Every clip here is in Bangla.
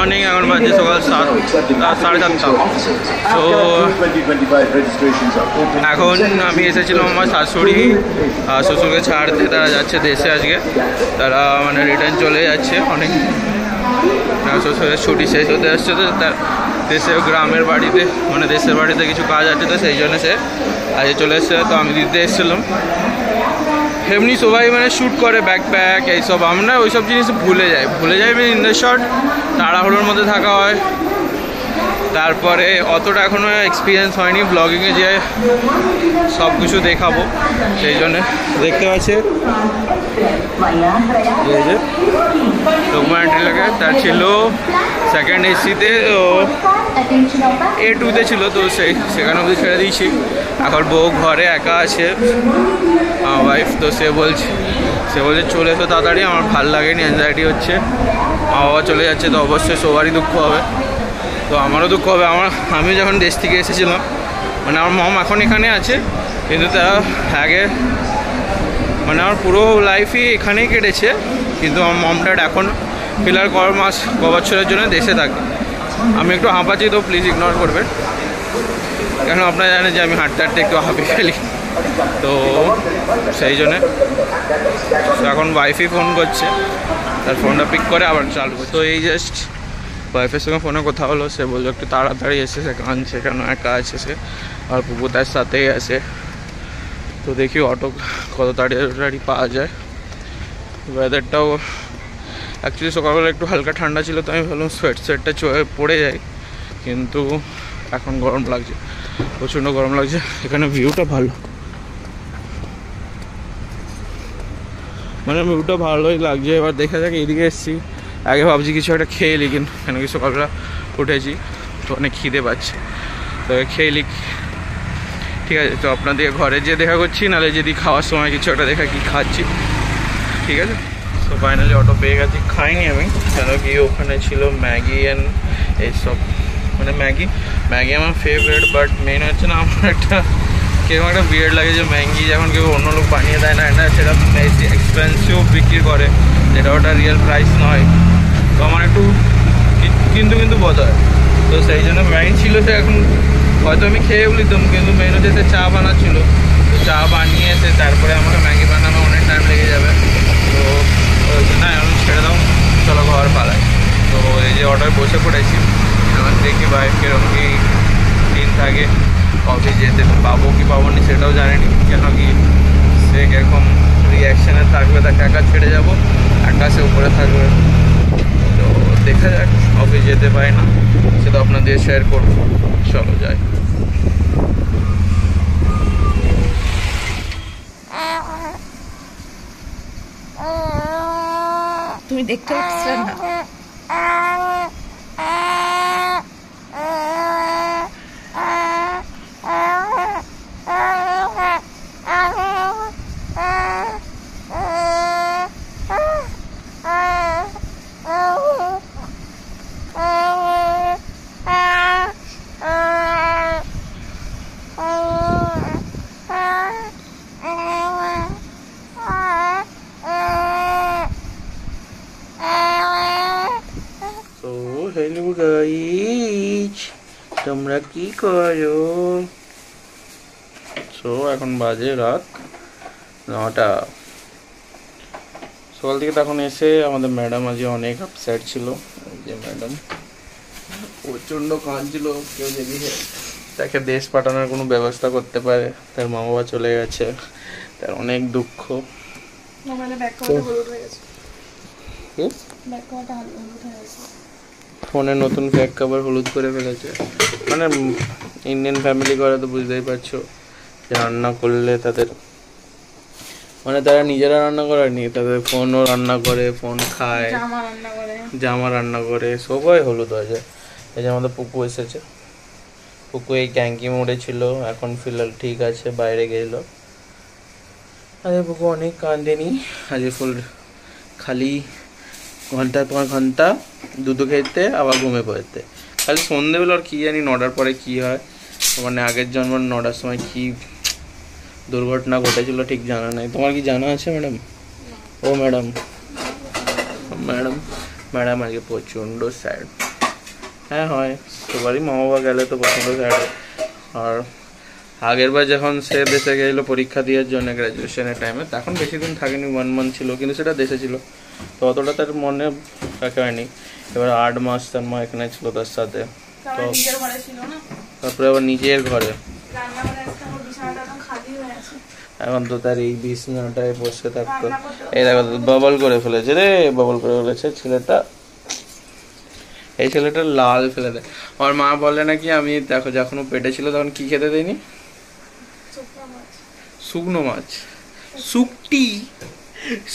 মর্নিং, এখন বাজে সকাল 7:30। তো এখন আমি এসেছিলাম আমার শাশুড়ি আর শ্বশুরকে ছাড়তে, তারা যাচ্ছে দেশে আজকে, তারা মানে রিটার্ন চলে যাচ্ছে। অনেক শ্বশুরের ছুটি শেষ হতে আসছে, তো তার দেশে গ্রামের বাড়িতে মানে দেশের বাড়িতে কিছু কাজ আছে, তো সেই জন্য সে আজকে চলে এসছে। তো আমি দিতে এসেছিলাম। এমনি সবাই মানে শ্যুট করে ব্যাকপ্যাক এইসব, আমরা ওইসব জিনিস ভুলে যাই ইন দ্য শর্ট, তাড়াহুড়োর মধ্যে থাকা হয়। তারপরে অতটা এখনও এক্সপিরিয়েন্স হয়নি ব্লগিংয়ে যে সব কিছু দেখাবো, সেই জন্যে দেখতে পাচ্ছে এই যে ডকুমেন্টারি লাগে। তার ছিল সেকেন্ড এসিতে, তো A2-তে ছিল, তো সেখানে অবধি ছেড়ে দিয়েছি। এখন বউ ঘরে একা আছে, আমার ওয়াইফ, তো সে বলছে চলে এসো তাড়াতাড়ি, আমার ভালো লাগেনি, অ্যাংজাইটি হচ্ছে। মা বাবা চলে যাচ্ছে, তো অবশ্যই সবারই দুঃখ হবে, তো আমারও দুঃখ হবে। আমি যখন দেশ থেকে এসেছিলাম, মানে আমার মম এখন এখানে আছে, কিন্তু তারা আগে মানে আমার পুরো লাইফই এখানেই কেটেছে, কিন্তু আমার মম ড্যাড এখন ফিলহাল ক বছরের জন্য দেশে থাকে। আমি একটু হাঁপাচ্ছি, তো প্লিজ ইগনোর করবেন, কেন আপনারা জানেন যে আমি হাঁটতে একটু হাঁপিয়ে ফেলি, তো সেই জন্যে। এখন ওয়াইফই ফোন করছে, তার ফোনটা পিক করে আবার চালু। তো এই জাস্ট ওয়াইফের সঙ্গে ফোনে কথা হলো, সে বললো একটু তাড়াতাড়ি এসে সে কাঁদছে, কেন একা আছে সে, আর পুপু তার সাথেই আছে। তো দেখি অটো কত তাড়াতাড়ি পাওয়া যায়। ওয়েদারটাও অ্যাকচুয়ালি সকালবেলা একটু হালকা ঠান্ডা ছিল, তো আমি ভাবলাম সোয়েটটা পড়ে যাই, কিন্তু এখন গরম লাগছে, প্রচণ্ড গরম লাগছে। এখানে ভিউটা ভালো, মানে ভিউটা ভালোই লাগছে। এবার দেখা যাক, এদিকে এসেছি, আগে ভাবছি কিছু একটা খেয়ে নিই, কিন্তু কেন কি সকালবেলা উঠেছি তো অনেক খিদে পাচ্ছে, তো খেয়ে নিই, ঠিক আছে। তো আপনাদের ঘরে যেয়ে দেখা করছি, নাহলে যদি খাওয়ার সময় কিছু একটা দেখা কি খাচ্ছি, ঠিক আছে। তো ফাইনালি অটো পেয়ে গেছি, খাইনি আমি, কেন কি ওখানে ছিল ম্যাগি অ্যান্ড এইসব, মানে ম্যাগি আমার ফেভারিট, বাট মেন হচ্ছে না আমার একটা কিরকম একটা বিয়ার্ড লাগে যে ম্যাগি যখন কেউ অন্য লোক বানিয়ে দেয় না, সেটা বেশি এক্সপেন্সিভ বিক্রি করে, যেটা ওটা রিয়েল প্রাইস নয়, তো আমার একটু কিন্তু বোধ হয়। তো সেই জন্য ম্যাগি ছিল, সে এখন হয়তো আমি খেয়েও নিতাম, কিন্তু মেন হচ্ছে সে চা বানাচ্ছিলো, তো চা বানিয়ে এসে তারপরে আমাকে ম্যাগি বানানো অনেক টাইম লেগে যাবে, তো ওই জন্য এখন ছেড়ে দাও, চলো ঘর পালায়। তো এই যে অর্ডার বসে পড়েছি, এখন দেখি ভাই কীরকম কি দিন থাকে, অফিস যেতে পাবো কি পাবো না সেটাও জানিনি, কেন কি সে কীরকম রিয়াকশানে থাকবে, তাকে একা ছেড়ে যাবো, একা সে উপরে থাকবে, তো দেখা যাক। অফিস যেতে পারি না, সেটা আপনাদের শেয়ার করবো, চলো যাই। তুমি দেখতে পাচ্ছ না? হ্যালো গাইস, তোমরা কি করো? সো এখন বাজে রাত 9টা। সকাল থেকে তখন এসে আমাদের ম্যাডাম আজ অনেক আপসেট ছিল, যে ম্যাডাম প্রচণ্ড কাঁদছিল, কেউ যদি তাকে দেশ পাঠানোর কোনো ব্যবস্থা করতে পারে, তার মা বাবা চলে গেছে, তার অনেক দুঃখ। ফোনে নতুন ব্যাক কভার হলুদ করে ফেলেছে, মানে ইন্ডিয়ান ফ্যামিলি করে তো বুঝতেই পারছো, যে রান্না করলে তাদের মানে তারা নিজেরা রান্না করেনি, তাদের ফোনও রান্না করে, ফোন খায়, জামা রান্না করে, সবাই হলুদ হয়ে যায়। এই যে আমাদের পুকু এসেছে, পুকু এই ক্যাঙ্কি মোড়ে ছিল, এখন ফিলহাল ঠিক আছে, বাইরে গেল। আরে পুকু অনেক কাঁদেনি, আজ ফুল খালি ঘন্টার পর ঘন্টা দুধ খেতে আবার ঘুমে পড়তে, খালি সন্ধ্যেবেলা আর কী জানি 9টার পরে কী হয়, মানে আগের জন্ম 9টার সময় কী দুর্ঘটনা ঘটেছিল ঠিক জানা নেই। তোমার কি জানা আছে ম্যাডাম? ও ম্যাডাম আজকে প্রচণ্ড স্যাড, হ্যাঁ হয়, সবারই মা বাবা গেলে তো পছন্দ করে। আর আগের বার যখন সে দেশে গেছিলো পরীক্ষা দেওয়ার জন্য গ্র্যাজুয়েশনের টাইমে, তখন বেশি দিন থাকেনি, 1 মান্থ ছিল, কিন্তু সেটা দেশে ছিল তো অতটা তার মনে রাখা হয়নি। এবার 8 মাস তার মা এখানে ছিল তার সাথে, তো তারপরে আবার নিজের ঘরে। এখন তো তার এই বিছানাটায় বসে থাকতো। এই দেখো বাবল করে ফেলেছে রে, বাবল করে ফেলেছে ছেলেটা। এই ছেলেটা লাল ফেলে দেয়। আমার মা বলে নাকি আমি দেখো যখন ও পেটে ছিল তখন কি খেতে দেয়নি, শুকনো মাছ, শুকটি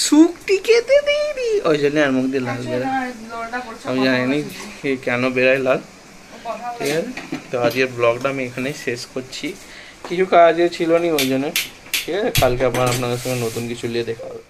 শুকটি খেতে দেয়নি, ওই জন্য আর মুখ দিয়ে লাল বেরোয়। আমি জানি কেন বেরোয় লাল। ঠিক আছে, তো আজকের ব্লগটা আমি এখানেই শেষ করছি, কিছু কাজে ছিল নি ওই জন্য। ঠিক আছে, কালকে আবার আপনাদের সঙ্গে নতুন কিছু নিয়ে দেখা হবে।